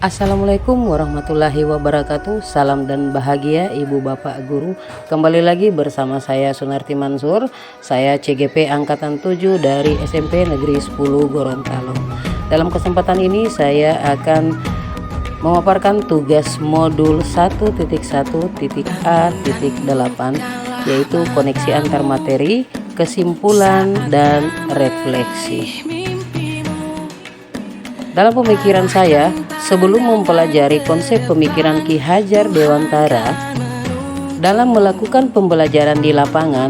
Assalamualaikum warahmatullahi wabarakatuh. Salam dan bahagia Ibu Bapak Guru. Kembali lagi bersama saya Sunarti Mansur. Saya CGP Angkatan 7 dari SMP Negeri 10 Gorontalo. Dalam kesempatan ini saya akan memaparkan tugas modul 1.1.A.8, yaitu koneksi antar materi, kesimpulan, dan refleksi. Dalam pemikiran saya, sebelum mempelajari konsep pemikiran Ki Hajar Dewantara, dalam melakukan pembelajaran di lapangan,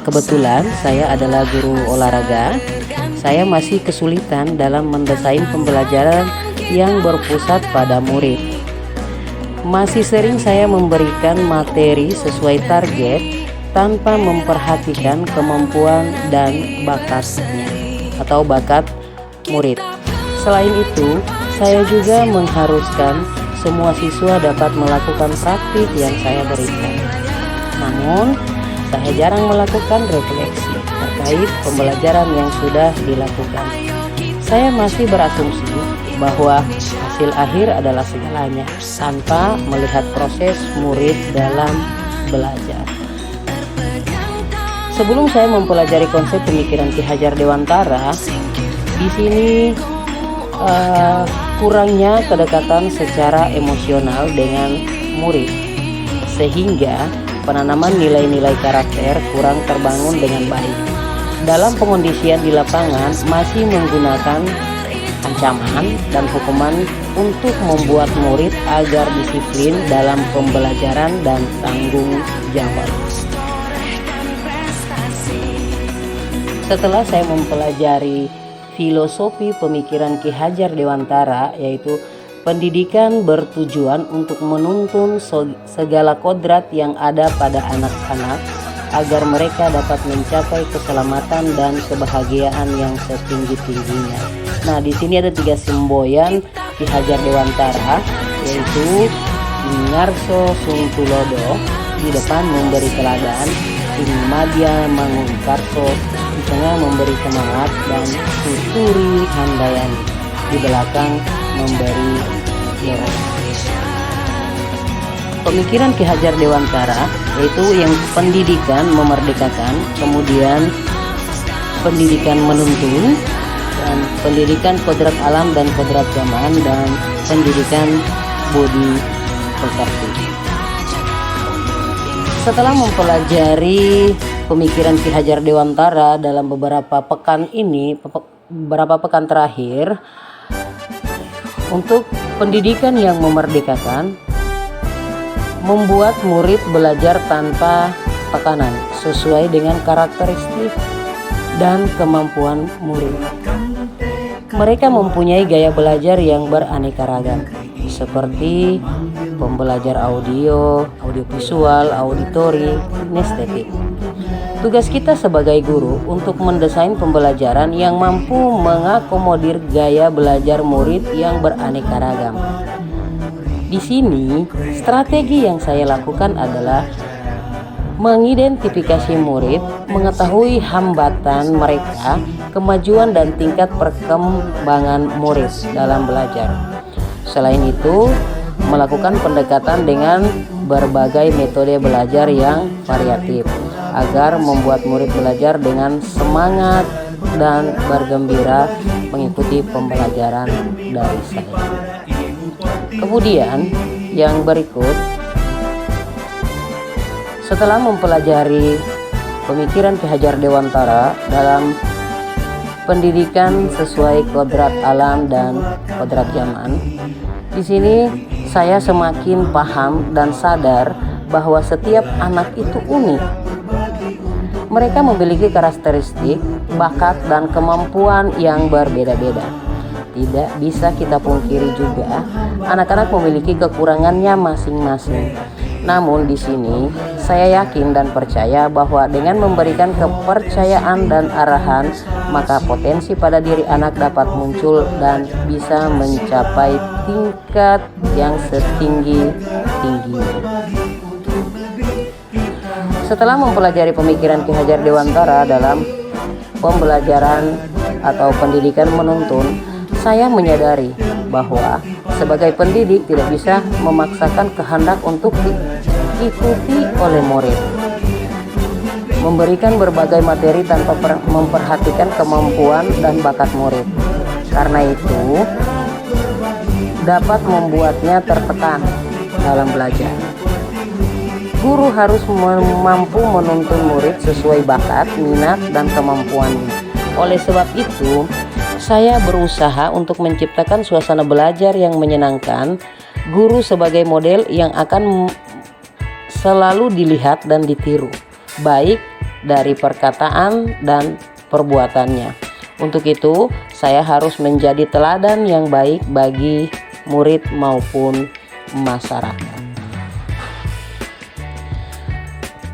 kebetulan saya adalah guru olahraga, saya masih kesulitan dalam mendesain pembelajaran yang berpusat pada murid. Masih sering saya memberikan materi sesuai target tanpa memperhatikan kemampuan dan bakatnya atau bakat murid. Selain itu, saya juga mengharuskan semua siswa dapat melakukan praktik yang saya berikan. Namun, saya jarang melakukan refleksi terkait pembelajaran yang sudah dilakukan. Saya masih berasumsi bahwa hasil akhir adalah segalanya tanpa melihat proses murid dalam belajar. Sebelum saya mempelajari konsep pemikiran Ki Hajar Dewantara, di sini kurangnya kedekatan secara emosional dengan murid, sehingga penanaman nilai-nilai karakter kurang terbangun dengan baik. Dalam pengondisian di lapangan masih menggunakan ancaman dan hukuman untuk membuat murid agar disiplin dalam pembelajaran dan tanggung jawab. Setelah saya mempelajari filosofi pemikiran Ki Hajar Dewantara, yaitu pendidikan bertujuan untuk menuntun segala kodrat yang ada pada anak-anak agar mereka dapat mencapai keselamatan dan kebahagiaan yang setinggi-tingginya. Nah, di sini ada 3 semboyan Ki Hajar Dewantara, yaitu Ngarso Sungtulodo di depan memberi teladan, Madya Mangunkarso di tengah memberi semangat, dan Susuri Handayani di belakang memberi dorongan. Pemikiran Ki Hajar Dewantara yaitu yang pendidikan memerdekakan, kemudian pendidikan menuntun, dan pendidikan kodrat alam dan kodrat zaman, dan pendidikan budi pekerti. Setelah mempelajari pemikiran Ki Hajar Dewantara dalam beberapa pekan terakhir, untuk pendidikan yang memerdekakan, membuat murid belajar tanpa tekanan sesuai dengan karakteristik dan kemampuan murid. Mereka mempunyai gaya belajar yang beraneka ragam, seperti pembelajar audio, audiovisual, auditori, kinestetik. Tugas kita sebagai guru untuk mendesain pembelajaran yang mampu mengakomodir gaya belajar murid yang beraneka ragam. Di sini, strategi yang saya lakukan adalah mengidentifikasi murid, mengetahui hambatan mereka, kemajuan dan tingkat perkembangan murid dalam belajar. Selain itu, melakukan pendekatan dengan berbagai metode belajar yang variatif agar membuat murid belajar dengan semangat dan bergembira mengikuti pembelajaran dari saya. Kemudian yang berikut, setelah mempelajari pemikiran Ki Hajar Dewantara dalam pendidikan sesuai kodrat alam dan kodrat zaman, di sini saya semakin paham dan sadar bahwa setiap anak itu unik. Mereka memiliki karakteristik, bakat, dan kemampuan yang berbeda-beda. Tidak bisa kita pungkiri juga, anak-anak memiliki kekurangannya masing-masing. Namun di sini saya yakin dan percaya bahwa dengan memberikan kepercayaan dan arahan, maka potensi pada diri anak dapat muncul dan bisa mencapai tingkat yang setinggi-tingginya. Setelah mempelajari pemikiran Ki Hajar Dewantara dalam pembelajaran atau pendidikan menuntun, saya menyadari bahwa sebagai pendidik tidak bisa memaksakan kehendak untuk diikuti oleh murid. Memberikan berbagai materi tanpa memperhatikan kemampuan dan bakat murid. Karena itu dapat membuatnya tertekan dalam belajar. Guru harus mampu menuntun murid sesuai bakat, minat, dan kemampuannya. Oleh sebab itu, saya berusaha untuk menciptakan suasana belajar yang menyenangkan. Guru sebagai model yang akan selalu dilihat dan ditiru, baik dari perkataan dan perbuatannya. Untuk itu, saya harus menjadi teladan yang baik bagi murid maupun masyarakat.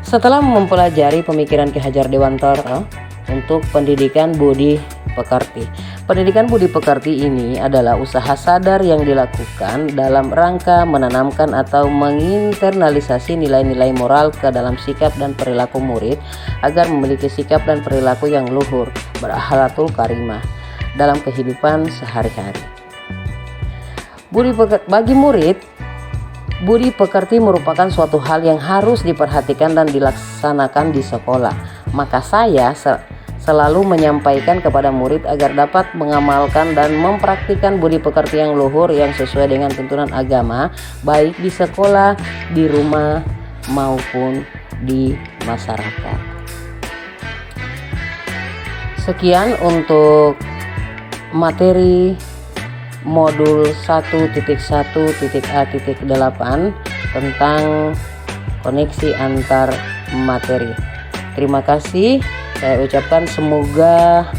Setelah mempelajari pemikiran Ki Hajar Dewantara untuk pendidikan budi pekerti. Pendidikan budi pekerti ini adalah usaha sadar yang dilakukan dalam rangka menanamkan atau menginternalisasi nilai-nilai moral ke dalam sikap dan perilaku murid agar memiliki sikap dan perilaku yang luhur, berakhlakul karimah dalam kehidupan sehari-hari. Bagi murid, budi pekerti merupakan suatu hal yang harus diperhatikan dan dilaksanakan di sekolah. Maka saya selalu menyampaikan kepada murid agar dapat mengamalkan dan mempraktikkan budi pekerti yang luhur yang sesuai dengan tuntunan agama, baik di sekolah, di rumah, maupun di masyarakat. Sekian untuk materi modul 1.1.A.8 tentang koneksi antar materi. Terima kasih. Saya ucapkan semoga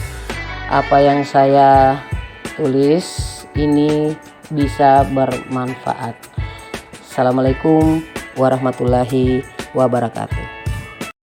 apa yang saya tulis ini bisa bermanfaat. Assalamualaikum warahmatullahi wabarakatuh.